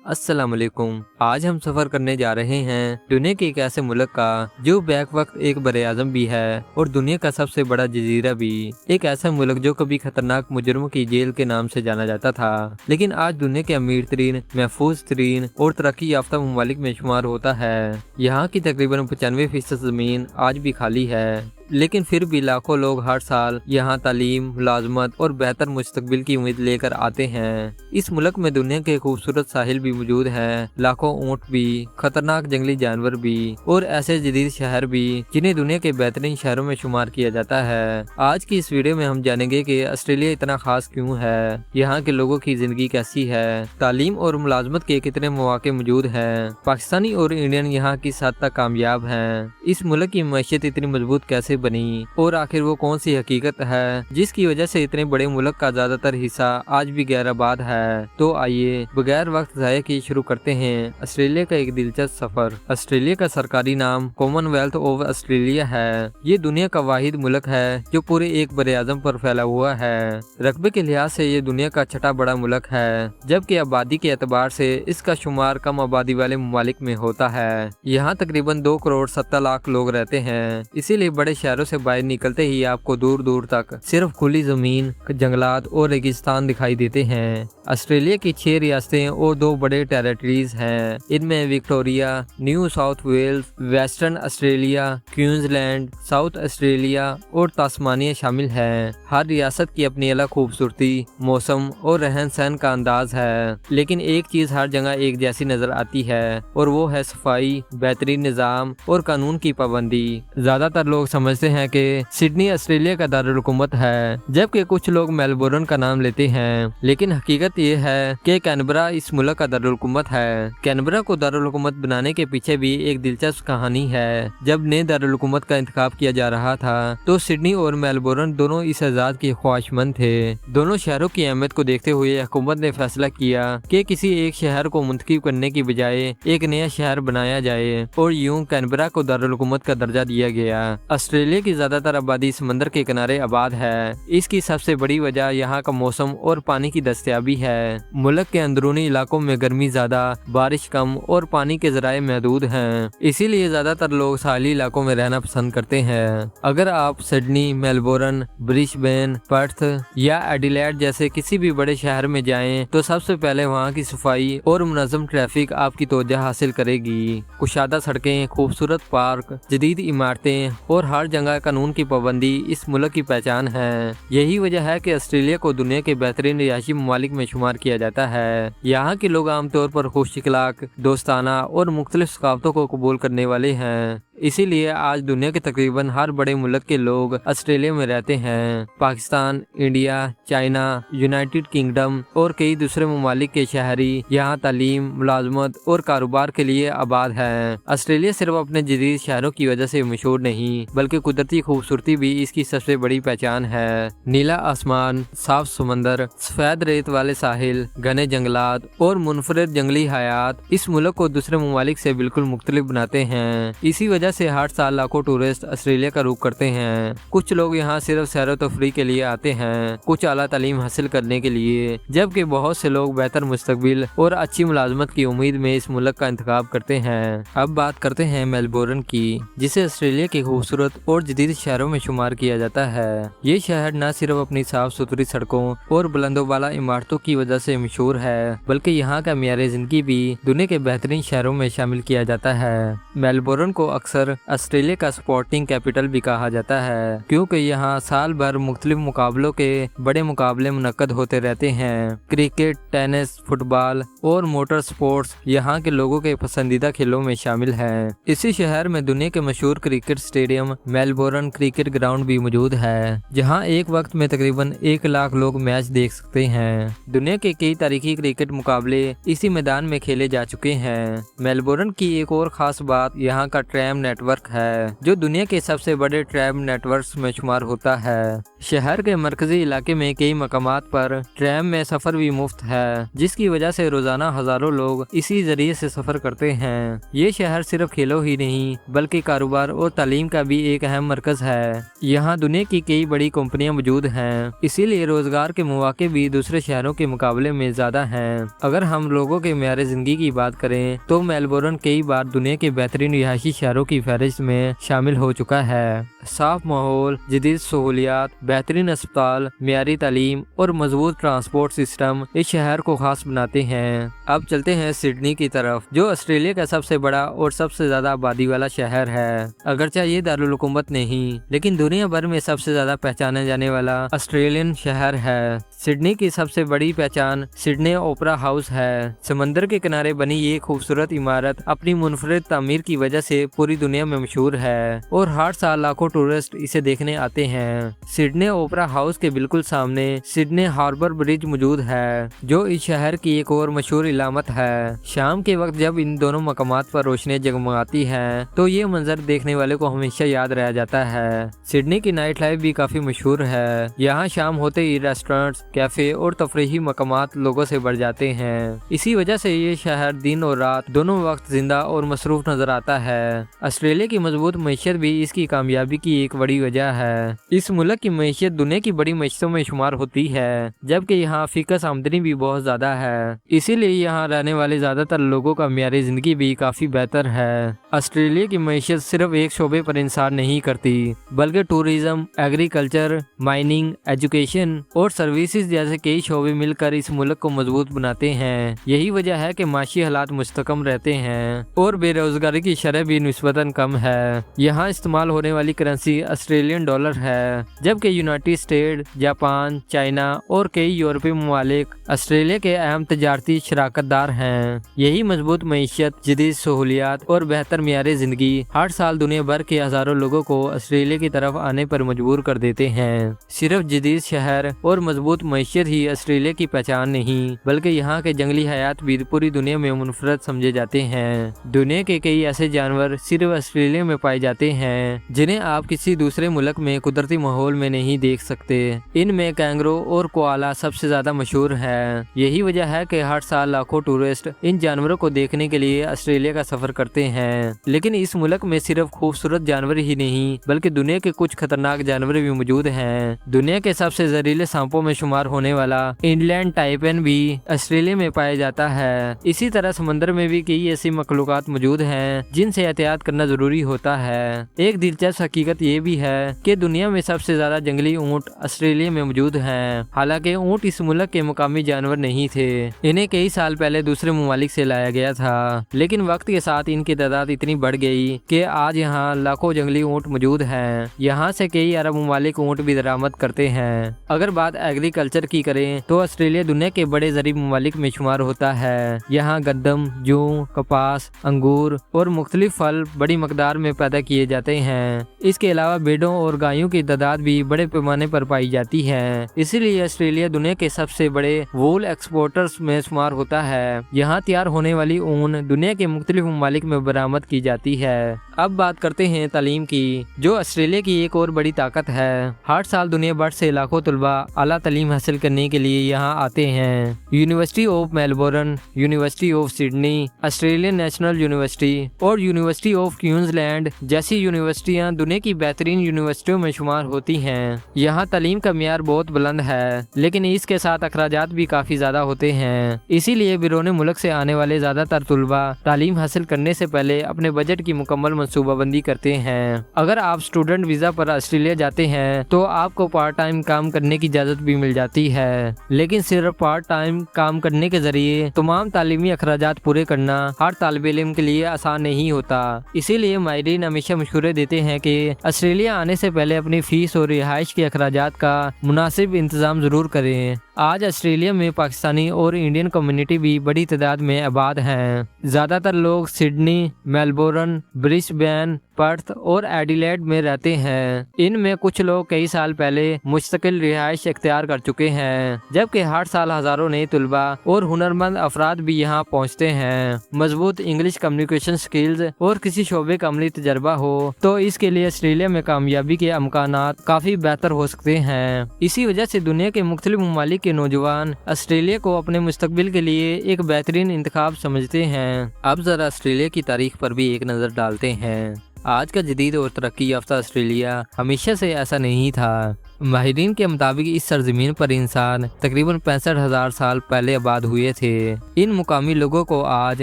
अस्सलाम वालेकुम। आज हम सफ़र करने जा रहे हैं दुनिया के एक ऐसे मुल्क का जो बैक वक्त एक बरे-आज़म भी है और दुनिया का सबसे बड़ा जजीरा भी। एक ऐसा मुल्क जो कभी खतरनाक मुजरिमों की जेल के नाम से जाना जाता था, लेकिन आज दुनिया के अमीर तरीन, महफूज तरीन और तरक्की याफ्ता ममालिक में शुमार होता है। यहाँ की तकरीबन 95% ज़मीन आज भी खाली है, लेकिन फिर भी लाखों लोग हर साल यहाँ तालीम, मुलाजमत और बेहतर मुस्तकबिल की उम्मीद लेकर आते हैं। इस मुल्क में दुनिया के खूबसूरत साहिल भी मौजूद हैं, लाखों ऊँट भी, खतरनाक जंगली जानवर भी और ऐसे जदीद शहर भी जिन्हें दुनिया के बेहतरीन शहरों में शुमार किया जाता है। आज की इस वीडियो में हम जानेंगे कि ऑस्ट्रेलिया इतना खास क्यों है, यहाँ के लोगों की जिंदगी कैसी है, तालीम और मुलाजमत के कितने मौके मौजूद हैं, पाकिस्तानी और इंडियन यहाँ किस हद तक कामयाब हैं, इस मुल्क की मैशियत इतनी मजबूत कैसे बनी और आखिर वो कौन सी हकीकत है जिसकी वजह से इतने बड़े मुल्क का ज्यादातर हिस्सा आज भी गैर आबाद है। तो आइए बगैर वक्त ज़ाया किए शुरू करते हैं ऑस्ट्रेलिया का एक दिलचस्प सफर। ऑस्ट्रेलिया का सरकारी नाम कॉमनवेल्थ ऑफ ऑस्ट्रेलिया है। ये दुनिया का वाहिद मुल्क है जो पूरे एक बरे-आज़म पर फैला हुआ है। रकबे के लिहाज से ये दुनिया का छठा बड़ा मुल्क है, जबकि आबादी के एतबार से इसका शुमार कम आबादी वाले ममालिक में होता है। यहाँ तकरीबन 2 करोड़ 70 लाख लोग रहते हैं, इसीलिए बड़े शहरों से बाहर निकलते ही आपको दूर दूर तक सिर्फ खुली जमीन, जंगलात और रेगिस्तान दिखाई देते हैं। ऑस्ट्रेलिया की 6 रियासतें और 2 बड़े टेरिटरीज हैं। इनमें Victoria, New South Wales, Western Australia, Queensland, South Australia और तास्मानिया शामिल हैं। हर रियासत की अपनी अलग खूबसूरती, मौसम और रहन सहन का अंदाज है, लेकिन एक चीज हर जगह एक जैसी नजर आती है और वो है सफाई, बेहतरीन निज़ाम और कानून की पाबंदी। ज्यादातर लोग समझते हैं कि सिडनी ऑस्ट्रेलिया का दारुल हुकूमत है, जबकि कुछ लोग मेलबोर्न का नाम लेते हैं, लेकिन हकीकत ये है कि कैनबरा इस मुल्क का दारुल हुकूमत है। कैनबरा को दारुल हुकूमत बनाने के पीछे भी एक दिलचस्प कहानी है। जब नए दारुल हुकूमत का इंतखाब किया जा रहा था तो सिडनी और मेलबोर्न दोनों इस आजाद के ख्वाहिशमंद थे। दोनों शहरों की अहमियत को देखते हुए हुकूमत ने फैसला किया कि किसी एक शहर को मुंतखब करने की बजाय एक नया शहर बनाया जाए और यूं कैनबरा को दारुल हुकूमत का दर्जा दिया गया। ऑस्ट्रेलिया की ज्यादातर आबादी समंदर के किनारे आबाद है। इसकी सबसे बड़ी वजह यहाँ का मौसम और पानी की दस्तयाबी है। मुल्क के अंदरूनी इलाकों में गर्मी ज्यादा, बारिश कम और पानी के जराये महदूद हैं, इसीलिए ज्यादातर लोग साहली इलाकों में रहना पसंद करते हैं। अगर आप सिडनी, मेलबोर्न, ब्रिस्बेन, पर्थ या एडिलेड जैसे किसी भी बड़े शहर में जाएं, तो सबसे पहले वहाँ की सफाई और मुनज़्ज़म ट्रैफिक आपकी तवज्जो हासिल करेगी। कुशादा सड़कें, खूबसूरत पार्क, जदीद इमारतें और हर जगह कानून की पाबंदी इस मुल्क की पहचान है। यही वजह है कि ऑस्ट्रेलिया को दुनिया के बेहतरीन रिहायशी ममालिक में शुमार किया जाता है। यहाँ के लोग आमतौर पर खुश अखलाक, दोस्ताना और मुख्तलिफ सकाफतों को कबूल करने वाले हैं। इसीलिए आज दुनिया के तकरीबन हर बड़े मुल्क के लोग ऑस्ट्रेलिया में रहते हैं। Pakistan, India, China, United kingdom और कई दूसरे ममालिक के शहरी यहाँ तालीम, मुलाजमत और कारोबार के लिए आबाद हैं। ऑस्ट्रेलिया सिर्फ अपने जदीद शहरों की वजह से मशहूर नहीं, बल्कि कुदरती खूबसूरती भी इसकी सबसे बड़ी पहचान है। नीला आसमान, साफ समंदर, सफेद रेत वाले साहिल, घने जंगलात और मुनफरद जंगली हयात इस मुल्क को दूसरे ममालिक से बिल्कुल मुख्तलिफ बनाते हैं। इसी वजह से हर साल लाखों टूरिस्ट ऑस्ट्रेलिया का रुख करते हैं। कुछ लोग यहाँ सिर्फ सैर व तफरीह के लिए आते हैं, कुछ आला तालीम हासिल करने के लिए, जबकि बहुत से लोग बेहतर मुस्तकबिल और अच्छी मुलाजमत की उम्मीद में इस मुल्क का इंतखाब करते हैं। अब बात करते हैं मेलबोर्न की, जिसे ऑस्ट्रेलिया के खूबसूरत और जदीद शहरों में शुमार किया जाता है। ये शहर न सिर्फ अपनी साफ सुथरी सड़कों और बुलंदों वाला इमारतों की वजह से मशहूर है, बल्कि यहाँ का मियार जिंदगी भी दुनिया के बेहतरीन शहरों में शामिल किया जाता है। मेलबोर्न को अक्सर ऑस्ट्रेलिया का स्पोर्टिंग कैपिटल भी कहा जाता है, क्योंकि यहाँ साल भर मुख्तलिफ मुकाबलों के बड़े मुकाबले मुनक्कद होते रहते हैं। क्रिकेट, टेनिस, फुटबॉल और मोटर स्पोर्ट्स यहाँ के लोगों के पसंदीदा खेलों में शामिल हैं। इसी शहर में दुनिया के मशहूर cricket stadium Melbourne cricket ground भी मौजूद है, जहाँ एक वक्त में तकरीबन 1 लाख लोग मैच देख सकते हैं। दुनिया के कई तारीखी क्रिकेट मुकाबले इसी मैदान में खेले जा चुके हैं। मेलबोर्न की एक और खास बात यहाँ का ट्रैम नेटवर्क है जो दुनिया के सबसे बड़े ट्रैम नेटवर्क्स में शुमार होता है। शहर के मरकजी इलाके में कई मकामात पर ट्रैम में सफर भी मुफ्त है, जिसकी वजह से रोजाना हजारों लोग इसी जरिए से सफर करते हैं। ये शहर सिर्फ खेलों ही नहीं बल्कि कारोबार और तालीम का भी एक अहम मरकज है। यहाँ दुनिया की कई बड़ी कंपनियां मौजूद हैं, इसीलिए रोजगार के मौके भी दूसरे शहरों के मुकाबले में ज्यादा हैं। अगर हम लोगों के मेयार जिंदगी की बात करें तो मेलबोर्न कई बार दुनिया के बेहतरीन रिहायशी शहरों की फहरिस्त में शामिल हो चुका है। साफ माहौल, जदीद सहूलियात, बेहतरीन अस्पताल, मियारी तालीम और मजबूत ट्रांसपोर्ट सिस्टम इस शहर को खास बनाते हैं। अब चलते हैं सिडनी की तरफ, जो ऑस्ट्रेलिया का सबसे बड़ा और सबसे ज्यादा आबादी वाला शहर है। अगरचे ये दारुल हुकूमत नहीं, लेकिन दुनिया भर में सबसे ज्यादा पहचाने जाने वाला ऑस्ट्रेलियन शहर है। सिडनी की सबसे बड़ी पहचान सिडनी ओपेरा हाउस है। समंदर के किनारे बनी ये खूबसूरत इमारत अपनी मुनफरिद तामीर की वजह से पूरी दुनिया में मशहूर है और हर साल लाखों टूरिस्ट इसे देखने आते हैं। सिडनी ओपेरा हाउस के बिल्कुल सामने सिडनी हार्बर ब्रिज मौजूद है, जो इस शहर की एक और मशहूर इलामत है। शाम के वक्त जब इन दोनों मकामात पर रोशनी जगमगाती है तो ये मंजर देखने वाले को हमेशा याद रह जाता है। सिडनी की नाइट लाइफ भी काफी मशहूर है। यहाँ शाम होते ही रेस्टोरेंट्स, कैफे और तफरीही मकामात लोगों से बढ़ जाते हैं। इसी वजह से ये शहर दिन और रात दोनों वक्त जिंदा और मसरूफ नजर आता है। ऑस्ट्रेलिया की मजबूत मईशत भी इसकी कामयाबी की एक बड़ी वजह है। इस मुल्क की मईशत दुनिया की बड़ी मईशतों में शुमार होती है, जबकि यहाँ फिक्स आमदनी भी बहुत ज्यादा है। इसीलिए यहाँ रहने वाले ज्यादातर लोगों का मियार जिंदगी भी काफी बेहतर है। ऑस्ट्रेलिया की मईशत सिर्फ एक शोबे पर इंसार नहीं करती, बल्कि टूरिज्म, एग्रीकल्चर, माइनिंग, एजुकेशन और सर्विसेज जैसे कई शोबे मिलकर इस मुल्क को मजबूत बनाते हैं। यही वजह है कि माशी हालात मुस्तकम रहते हैं और बेरोजगारी की शरह भी निस्बतन कम है। यहाँ इस्तेमाल होने वाली करेंसी ऑस्ट्रेलियन डॉलर है, जबकि यूनाइटेड स्टेट, जापान, चाइना और कई यूरोपीय ममालिक ऑस्ट्रेलिया के अहम तजारती शराकतदार हैं। यही मजबूत मईशत, जदीद सहूलियात और बेहतर मियारे जिंदगी हर साल दुनिया भर के हजारों लोगों को ऑस्ट्रेलिया की तरफ आने पर मजबूर कर देते हैं। सिर्फ जदीद शहर और मजबूत मईशत ही ऑस्ट्रेलिया की पहचान नहीं, बल्कि यहाँ के जंगली हयात भी पूरी दुनिया में मुनफरद समझे जाते हैं। दुनिया के कई ऐसे जानवर सिर्फ ऑस्ट्रेलिया में पाए जाते हैं जिन्हें आप किसी दूसरे मुल्क में कुदरती माहौल में नहीं देख सकते। इनमें कैंगरू और कोआला सबसे ज्यादा मशहूर है। यही वजह है कि हर साल लाखों टूरिस्ट इन जानवरों को देखने के लिए ऑस्ट्रेलिया का सफर करते हैं। लेकिन इस मुल्क में सिर्फ खूबसूरत जानवर ही नहीं, बल्कि दुनिया के कुछ खतरनाक जानवर भी मौजूद हैं। दुनिया के सबसे जहरीले सांपों में शुमार होने वाला इंग्लैंड टाइपेन भी ऑस्ट्रेलिया में पाया जाता है। इसी तरह समंदर में भी कई ऐसी मखलूकात मौजूद हैं जिनसे एहतियात करना जरूरी होता है। एक दिलचस्प हकीकत ये भी है कि दुनिया में सबसे ज्यादा जंगली ऊंट ऑस्ट्रेलिया में मौजूद हैं। हालांकि ऊंट इस मुल्क के मुकामी जानवर नहीं थे, इन्हें कई साल पहले दूसरे ममालिक से लाया गया था, लेकिन वक्त के साथ इनकी तादाद इतनी बढ़ गई कि आज यहाँ लाखों जंगली ऊंट मौजूद हैं। यहाँ से कई अरब ममालिक ऊंट भी दरामद करते हैं। अगर बात एग्रीकल्चर की करें तो ऑस्ट्रेलिया दुनिया के बड़े ज़रीब ममालिक में शुमार होता है। यहाँ गंदम, जूं, कपास, अंगूर और मुख्तलिफ फल बड़ी मकदार में पैदा किए जाते हैं। इसके अलावा भेड़ों और गायों की तादाद भी बड़े पैमाने पर पाई जाती है। इसीलिए ऑस्ट्रेलिया दुनिया के सबसे बड़े वूल एक्सपोर्टर्स में शुमार होता है। यहाँ तैयार होने वाली ऊन दुनिया के मुख्तलिफ ममालिक में बरामद की जाती है। अब बात करते हैं तालीम की, जो ऑस्ट्रेलिया की एक और बड़ी ताकत है। हर साल दुनिया भर से लाखों तलबा आला तालीम हासिल करने के लिए यहाँ आते हैं। University of Melbourne, university of Sydney, Australian national university और यूनिवर्सिटी ऑफ क्वींसलैंड जैसी यूनिवर्सिटियाँ दुनिया की बेहतरीन यूनिवर्सिटियों में शुमार होती हैं। यहाँ तालीम का मियार बहुत बुलंद है, लेकिन इसके साथ अखराजात भी काफी ज्यादा होते हैं। इसीलिए बिरोने मुल्क से आने वाले ज्यादातर तलबा तालीम हासिल करने से पहले अपने बजट की मुकम्मल मंसूबाबंदी करते हैं। अगर आप स्टूडेंट वीजा पर ऑस्ट्रेलिया जाते हैं तो आपको पार्ट टाइम काम करने की इजाजत भी मिल जाती है, लेकिन सिर्फ पार्ट टाइम काम करने के जरिए तमाम तालीमी अखराजात पूरे करना हर तालिब इल्म के लिए आसान नहीं होता। इसीलिए माहिरीन हमेशा मशवरे देते हैं कि ऑस्ट्रेलिया आने से पहले अपनी फीस और रिहाइश के अखराजात का मुनासिब इंतजाम जरूर करें। आज ऑस्ट्रेलिया में पाकिस्तानी और इंडियन कम्युनिटी भी बड़ी तादाद में आबाद हैं। ज़्यादातर लोग सिडनी, मेलबोर्न, ब्रिस्बेन, पर्थ और एडिलेड में रहते हैं। इनमें कुछ लोग कई साल पहले मुस्तकिल रिहाइश इख्तियार कर चुके हैं, जबकि हर साल हजारों नए तलबा और हुनरमंद अफराद भी यहाँ पहुँचते हैं। मजबूत इंग्लिश कम्युनिकेशन स्किल्स और किसी शोबे का अमली तजर्बा हो तो इसके लिए ऑस्ट्रेलिया में कामयाबी के अमकानात काफी बेहतर हो सकते हैं। इसी वजह से दुनिया के मुख्तलिफ ममालिक के नौजवान ऑस्ट्रेलिया को अपने मुस्तकबिल के लिए एक बेहतरीन इंतखाब समझते हैं। अब जरा ऑस्ट्रेलिया की तारीख पर भी एक नजर डालते हैं। आज का जदीद और तरक्की याफ्ता ऑस्ट्रेलिया हमेशा से ऐसा नहीं था। माहिरीन के मुताबिक इस सरजमीन पर इंसान तकरीबन 65,000 साल पहले आबाद हुए थे। इन मुकामी लोगों को आज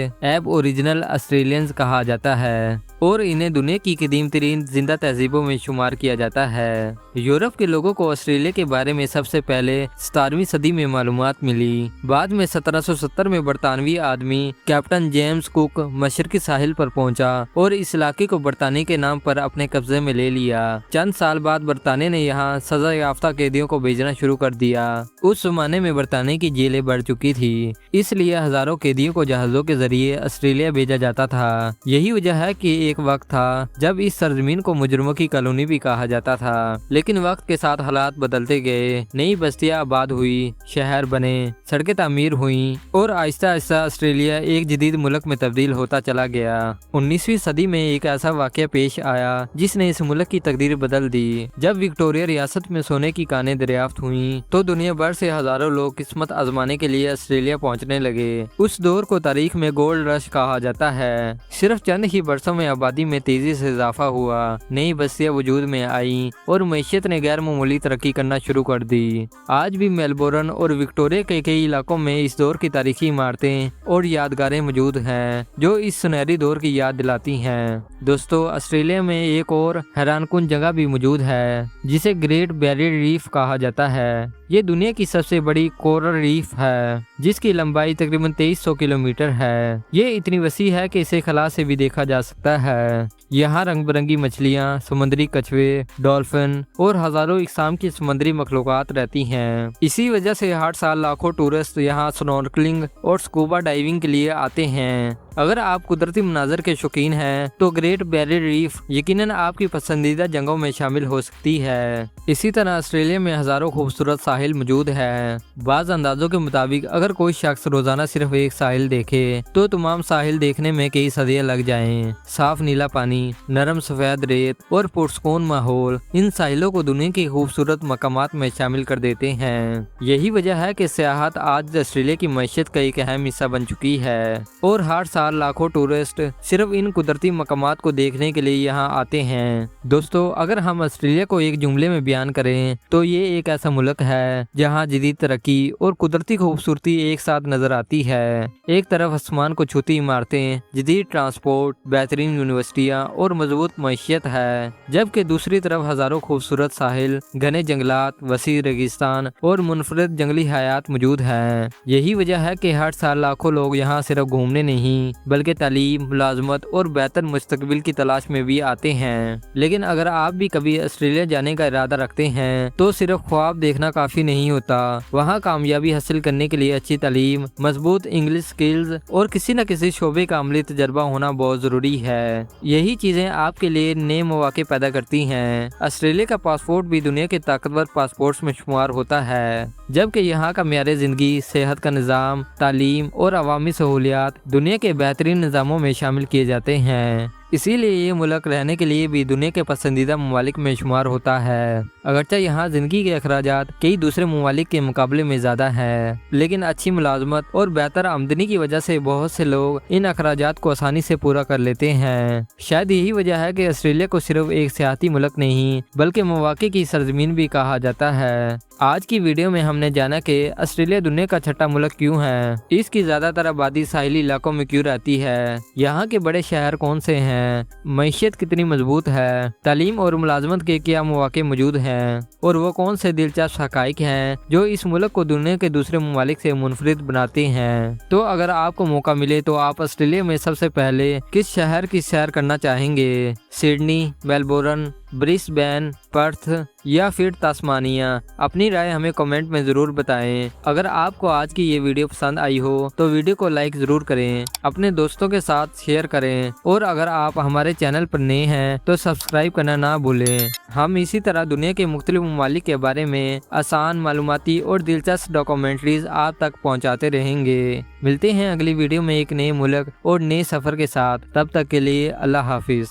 एब ओरिजिनल ऑस्ट्रेलियंस कहा जाता है और इन्हें दुनिया की कदीम तरीन जिंदा तहजीबों में शुमार किया जाता है। यूरोप के लोगों को ऑस्ट्रेलिया के बारे में सबसे पहले 17वीं सदी में मालूमात मिली। बाद में 1770 में बरतानवी आदमी कैप्टन जेम्स कुक मशरकी साहिल पर पहुंचा और इस इलाके को बरतानी के नाम पर अपने कब्जे में ले लिया। चंद साल बाद बरतानी ने यहाँ सजा याफ्ता कैदियों को भेजना शुरू कर दिया। उस जमाने में बरतानी की जेलें बढ़ चुकी थी, इसलिए हजारों कैदियों को जहाजों के जरिए ऑस्ट्रेलिया भेजा जाता था। यही वजह है कि एक वक्त था जब इस सरजमीन को मुजरमों की कॉलोनी भी कहा जाता था। लेकिन वक्त के साथ हालात बदलते गए, नई बस्तियां आबाद हुई, शहर बने, सड़कें तामीर हुई और आहिस्ता आहिस्ता ऑस्ट्रेलिया एक जदीद मुल्क में तब्दील होता चला गया। 19वीं सदी में एक ऐसा वाकया पेश आया जिसने इस मुल्क की तकदीर बदल दी। जब विक्टोरिया रियासत में सोने की कानें दरियाफ्त हुई तो दुनिया भर से हजारों लोग किस्मत आजमाने के लिए ऑस्ट्रेलिया पहुंचने लगे। उस दौर को तारीख में गोल्ड रश कहा जाता है। सिर्फ चंद ही बरसों में आबादी में तेजी से इजाफा हुआ, नई बस्तियां वजूद में आई और मईशत ने गैर मामूली तरक्की करना शुरू कर दी। आज भी मेलबोर्न और विक्टोरिया के कई इलाकों में इस दौर की तारीखी इमारतें और यादगारें मौजूद हैं जो इस सुनहरी दौर की याद दिलाती हैं। दोस्तों, ऑस्ट्रेलिया में एक और हैरानकुन जगह भी मौजूद है जिसे ग्रेट बैरियर रीफ कहा जाता है। ये दुनिया की सबसे बड़ी कोरल रीफ है जिसकी लंबाई तकरीबन 2300 किलोमीटर है। ये इतनी वसी है कि इसे खला से भी देखा जा सकता है। यहाँ रंग बिरंगी मछलियाँ, समुद्री कछुए, डॉल्फिन और हजारों इकसाम की समुद्री मखलूकात रहती हैं। इसी वजह से हर साल लाखों टूरिस्ट यहाँ स्नॉर्कलिंग और स्कूबा डाइविंग के लिए आते हैं। अगर आप कुदरती मनाजर के शौकीन हैं तो ग्रेट बैरियर रीफ यकीनन आपकी पसंदीदा जगहों में शामिल हो सकती है। इसी तरह ऑस्ट्रेलिया में हजारों खूबसूरत साहिल मौजूद है। बाज अंदाजों के मुताबिक अगर कोई शख्स रोजाना सिर्फ एक साहिल देखे तो तमाम साहिल देखने में कई सदियां लग जाएं। साफ नीला पानी, नरम सफेद रेत और पुरसकून माहौल इन साहिलों को दुनिया की खूबसूरत मकामात में शामिल कर देते हैं। यही वजह है कि सियाहत आज ऑस्ट्रेलिया की मईशत का एक अहम हिस्सा बन चुकी है और हर साल लाखों टूरिस्ट सिर्फ इन कुदरती मकामात को देखने के लिए यहाँ आते हैं। दोस्तों, अगर हम ऑस्ट्रेलिया को एक जुमले में बयान करें तो ये एक ऐसा मुल्क है जहाँ जदीद तरक्की और कुदरती खूबसूरती एक साथ नजर आती है। एक तरफ आसमान को छूती इमारतें, जदीद ट्रांसपोर्ट, बेहतरीन यूनिवर्सिटियाँ और मजबूत मईशत है, जबकि दूसरी तरफ हजारों खूबसूरत साहिल, घने जंगलात, वसी रेगिस्तान और मुनफरद जंगली हयात मौजूद है। यही वजह है कि हर साल लाखों लोग यहाँ सिर्फ घूमने नहीं बल्कि तालीम, मुलाजमत और बेहतर मुस्तकबिल की तलाश में भी आते हैं। लेकिन अगर आप भी कभी ऑस्ट्रेलिया जाने का इरादा रखते हैं तो सिर्फ ख्वाब देखना काफी नहीं होता। वहाँ कामयाबी हासिल करने के लिए अच्छी तालीम, मजबूत इंग्लिश स्किल्स और किसी न किसी शोबे का अमली तजर्बा होना बहुत जरूरी है। यही चीजें आपके लिए नए मौके पैदा करती हैं। ऑस्ट्रेलिया का पासपोर्ट भी दुनिया के ताकतवर पासपोर्ट्स में शुमार होता है, जबकि यहाँ का म्यार जिंदगी, सेहत का निज़ाम, तालीम और अवामी सहूलियात दुनिया के बेहतरीन निज़ामों में शामिल किए जाते हैं। इसीलिए ये मुल्क रहने के लिए भी दुनिया के पसंदीदा ममालिक में शुमार होता है। अगरचे यहाँ जिंदगी के अखराजात कई दूसरे ममालिक के मुकाबले में ज़्यादा है, लेकिन अच्छी मुलाजमत और बेहतर आमदनी की वजह से बहुत से लोग इन अखराजात को आसानी से पूरा कर लेते हैं। शायद यही वजह है कि ऑस्ट्रेलिया को सिर्फ एक सियाती मुल्क नहीं बल्कि मौके की सरजमीन भी कहा जाता है। आज की वीडियो में हमने जाना कि ऑस्ट्रेलिया दुनिया का छठा मुल्क क्यों है, इसकी ज्यादातर आबादी साहिली इलाकों में क्यों रहती है, यहाँ के बड़े शहर कौन से हैं, मईशत कितनी मजबूत है, तालीम और मुलाजमत के क्या मौके मौजूद हैं और वो कौन से दिलचस्प हकाइक हैं जो इस मुल्क को दुनिया के दूसरे ममालिक से मुनफरिद बनाते हैं। तो अगर आपको मौका मिले तो आप ऑस्ट्रेलिया में सबसे पहले किस शहर की सैर करना चाहेंगे? सिडनी, मेलबोर्न ब्रिस्बेन, पर्थ या फिर तस्मानिया? अपनी राय हमें कमेंट में ज़रूर बताएं। अगर आपको आज की ये वीडियो पसंद आई हो तो वीडियो को लाइक ज़रूर करें, अपने दोस्तों के साथ शेयर करें और अगर आप हमारे चैनल पर नए हैं तो सब्सक्राइब करना ना भूलें। हम इसी तरह दुनिया के मुख्तलिफ ममालिक के बारे में आसान, मालूमाती और दिलचस्प डॉक्यूमेंट्रीज आप तक पहुंचाते रहेंगे। मिलते हैं अगली वीडियो में एक नए मुल्क और नए सफ़र के साथ। तब तक के लिए अल्लाह हाफिज़।